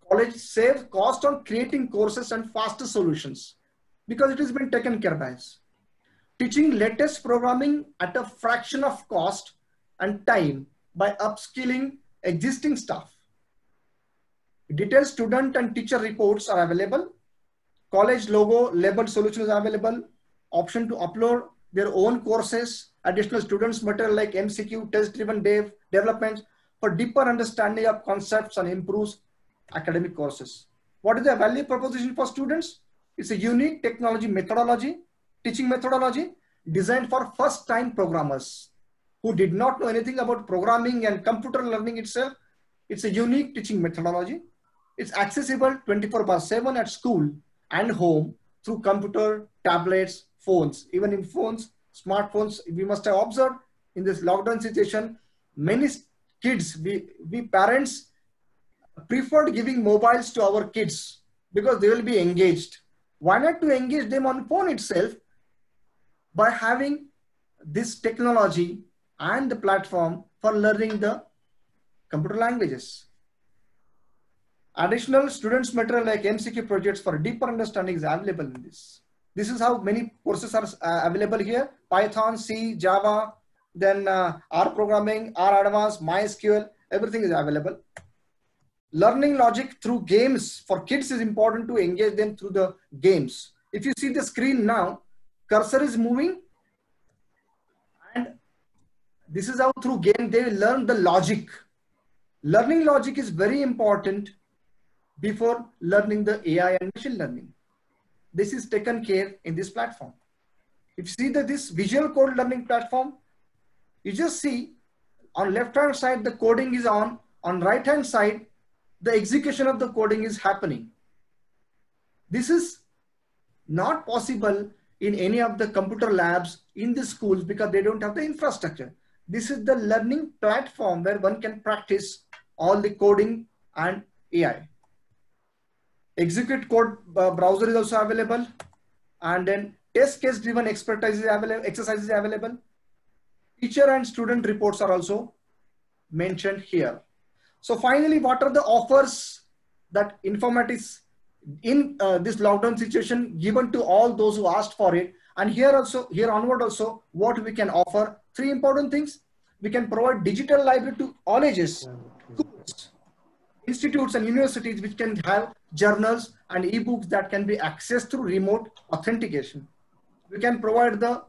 College saves cost on creating courses and faster solutions because it has been taken care by us. Teaching latest programming at a fraction of cost and time by upskilling existing staff. Detailed student and teacher reports are available. College logo labeled solutions are available. Option to upload their own courses, additional students material like MCQ, test-driven developments for deeper understanding of concepts and improves academic courses. What is the value proposition for students? It's a unique technology methodology, teaching methodology designed for first-time programmers who did not know anything about programming and computer learning itself. It's a unique teaching methodology. It's accessible 24/7 at school and home through computer, tablets, phones. Even in phones, smartphones, we must have observed in this lockdown situation, many kids, we parents preferred giving mobiles to our kids because they will be engaged. Why not to engage them on phone itself by having this technology and the platform for learning the computer languages. Additional students material like MCQ projects for deeper understanding is available in this. This is how many courses are available here. Python, C, Java, then R programming, R advanced, MySQL, everything is available. Learning logic through games for kids is important to engage them through the games. If you see the screen now, cursor is moving and this is how through game they will learn the logic. Learning logic is very important before learning the AI and machine learning. This is taken care in this platform. If you see that this visual code learning platform, you just see on left hand side the coding is on right hand side the execution of the coding is happening. This is not possible in any of the computer labs in the schools because they don't have the infrastructure. This is the learning platform where one can practice all the coding and AI. Execute code browser is also available, and then test case driven exercises is available. Teacher and student reports are also mentioned here. So finally, what are the offers that informatics in this lockdown situation given to all those who asked for it? And here onward also, what we can offer? 3 important things. We can provide digital library to all ages, schools, institutes and universities which can have journals and ebooks that can be accessed through remote authentication. We can provide the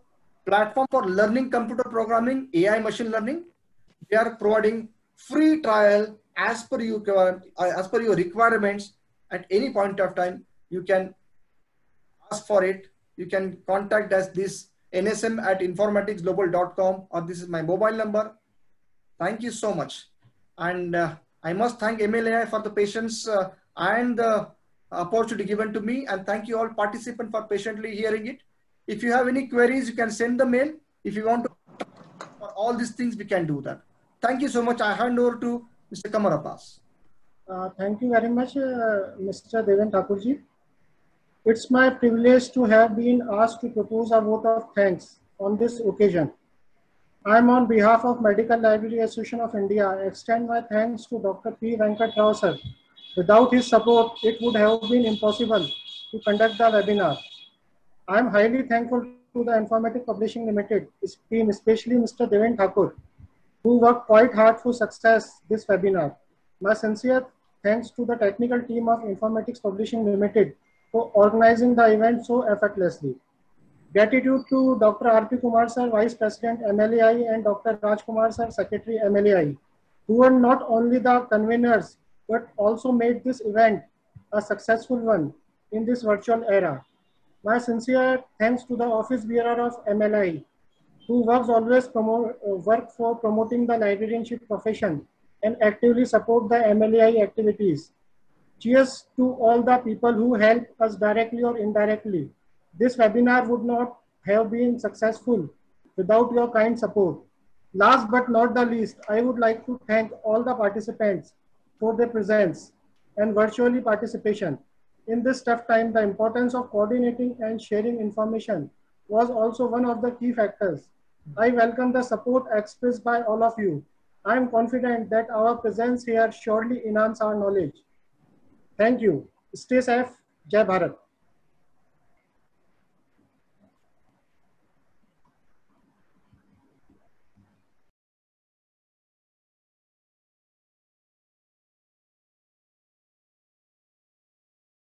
platform for learning computer programming, AI machine learning. We are providing free trial as per your requirements at any point of time. You can ask for it. You can contact us this nsm@informaticsglobal.com, or this is my mobile number. Thank you so much. And I must thank MLAI for the patience and the opportunity given to me. And thank you all participants for patiently hearing it. If you have any queries, you can send the mail. If you want to, for all these things, we can do that. Thank you so much. I hand over to Mr. Qamar Abbas. Thank you very much, Mr. Devendra Thakurji. It's my privilege to have been asked to propose a vote of thanks on this occasion. I am on behalf of Medical Library Association of India, extend my thanks to Dr. P. Venkat Rao sir. Without his support, it would have been impossible to conduct the webinar. I am highly thankful to the Informatics Publishing Limited team, especially Mr. Devendra Thakur, who worked quite hard for success this webinar. My sincere thanks to the technical team of Informatics Publishing Limited for organizing the event so effortlessly. Gratitude to Dr. R.P. Kumar sir, Vice President MLAI, and Dr. Raj Kumar sir, Secretary MLAI, who were not only the conveners but also made this event a successful one in this virtual era. My sincere thanks to the Office Bearer of MLAI, who works always work for promoting the librarianship profession and actively support the MLAI activities. Cheers to all the people who help us directly or indirectly. This webinar would not have been successful without your kind support. Last but not the least, I would like to thank all the participants for their presence and virtually participation. In this tough time, the importance of coordinating and sharing information was also one of the key factors. I welcome the support expressed by all of you. I am confident that our presence here surely enhance our knowledge. Thank you. Stay safe. Jai Bharat.